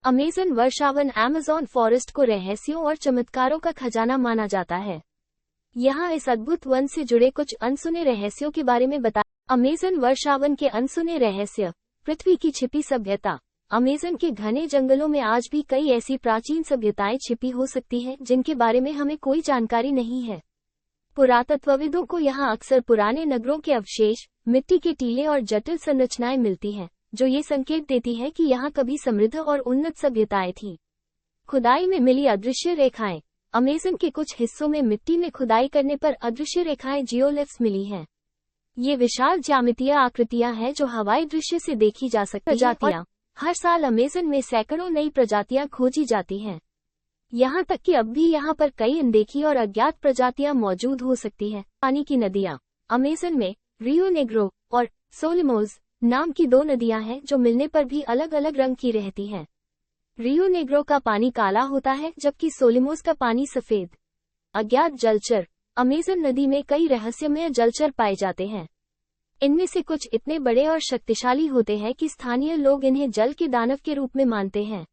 Amazon वर्षावन Amazon forest को रहस्यों और चमत्कारों का खजाना माना जाता है। यहाँ इस अद्भुत वन से जुड़े कुछ अनसुने रहस्यों के बारे में बता। अमेज़न वर्षावन के अनसुने रहस्य। पृथ्वी की छिपी सभ्यता। अमेज़न के घने जंगलों में आज भी कई ऐसी प्राचीन सभ्यताएं छिपी हो सकती हैं जिनके बारे में हमें कोई जानकारी नहीं है। पुरातत्वविदों को यहाँ अक्सर पुराने नगरों के अवशेष, मिट्टी के टीले और जटिल संरचनाएं मिलती हैं, जो ये संकेत देती है कि यहाँ कभी समृद्ध और उन्नत सभ्यताएं थीं। खुदाई में मिली अदृश्य रेखाएं। अमेज़न के कुछ हिस्सों में मिट्टी में खुदाई करने पर अदृश्य रेखाएं जियोलिफ्स मिली हैं। ये विशाल ज्यामितीय आकृतियां हैं जो हवाई दृश्य से देखी जा सकती प्रजातियां। हर साल अमेज़न में सैकड़ों नई प्रजातियां खोजी जाती हैं। यहाँ तक कि अब भी यहाँ पर कई अनदेखी और अज्ञात प्रजातियां मौजूद हो सकती हैं। पानी की नदियाँ। अमेज़न में रियो नेग्रो और सोलिमोज नाम की दो नदियां हैं जो मिलने पर भी अलग अलग रंग की रहती हैं। रियो नेग्रो का पानी काला होता है जबकि सोलिमोज का पानी सफेद। अज्ञात जलचर। अमेज़न नदी में कई रहस्यमय जलचर पाए जाते हैं। इनमें से कुछ इतने बड़े और शक्तिशाली होते हैं कि स्थानीय लोग इन्हें जल के दानव के रूप में मानते हैं।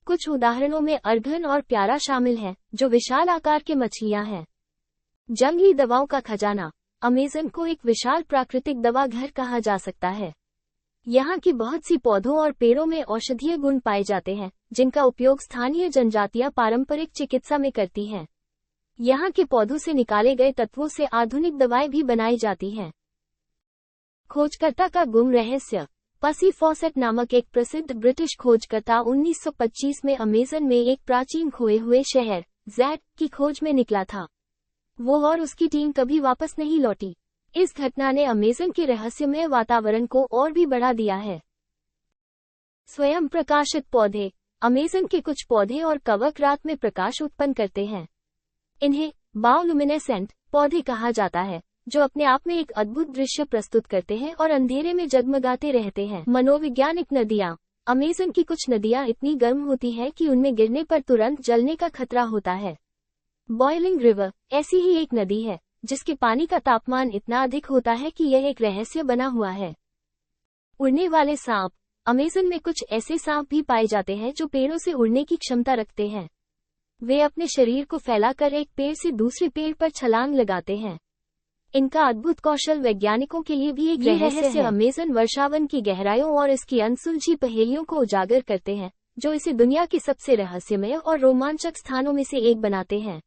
कुछ उदाहरणों में अर्गन और प्यारा शामिल हैं, जो विशाल आकार के मछलियां हैं। जंगली दवाओं का खजाना। अमेज़न को एक विशाल प्राकृतिक दवा घर कहा जा सकता है। यहाँ की बहुत सी पौधों और पेड़ों में औषधीय गुण पाए जाते हैं, जिनका उपयोग स्थानीय जनजातियां पारंपरिक चिकित्सा में करती हैं। यहाँ के पौधों से निकाले गए तत्वों से आधुनिक दवाएं भी बनाई जाती हैं। खोजकर्ता का गुम रहस्य। पसी फॉसेट नामक एक प्रसिद्ध ब्रिटिश खोजकर्ता 1925 में अमेज़न में एक प्राचीन खोए हुए शहर ज़ैड की खोज में निकला था। वो और उसकी टीम कभी वापस नहीं लौटी। इस घटना ने अमेज़न के रहस्यमय वातावरण को और भी बढ़ा दिया है। स्वयं प्रकाशित पौधे। अमेज़न के कुछ पौधे और कवक रात में प्रकाश उत्पन्न करते हैं। इन्हें बायोलुमिनेसेंट पौधे कहा जाता है, जो अपने आप में एक अद्भुत दृश्य प्रस्तुत करते हैं और अंधेरे में जगमगाते रहते हैं। मनोवैज्ञानिक नदियाँ। अमेज़न की कुछ नदियाँ इतनी गर्म होती हैं कि उनमें गिरने पर तुरंत जलने का खतरा होता है। बॉइलिंग रिवर ऐसी ही एक नदी है, जिसके पानी का तापमान इतना अधिक होता है कि यह एक रहस्य बना हुआ है। उड़ने वाले सांप। अमेज़न में कुछ ऐसे सांप भी पाए जाते हैं जो पेड़ों से उड़ने की क्षमता रखते हैं। वे अपने शरीर को फैलाकर एक पेड़ से दूसरे पेड़ पर छलांग लगाते हैं। इनका अद्भुत कौशल वैज्ञानिकों के लिए भी एक रहस्य है। अमेज़न वर्षावन की गहराइयों और इसकी अनसुलझी पहेलियों को उजागर करते हैं, जो इसे दुनिया के सबसे रहस्यमय और रोमांचक स्थानों में से एक बनाते हैं।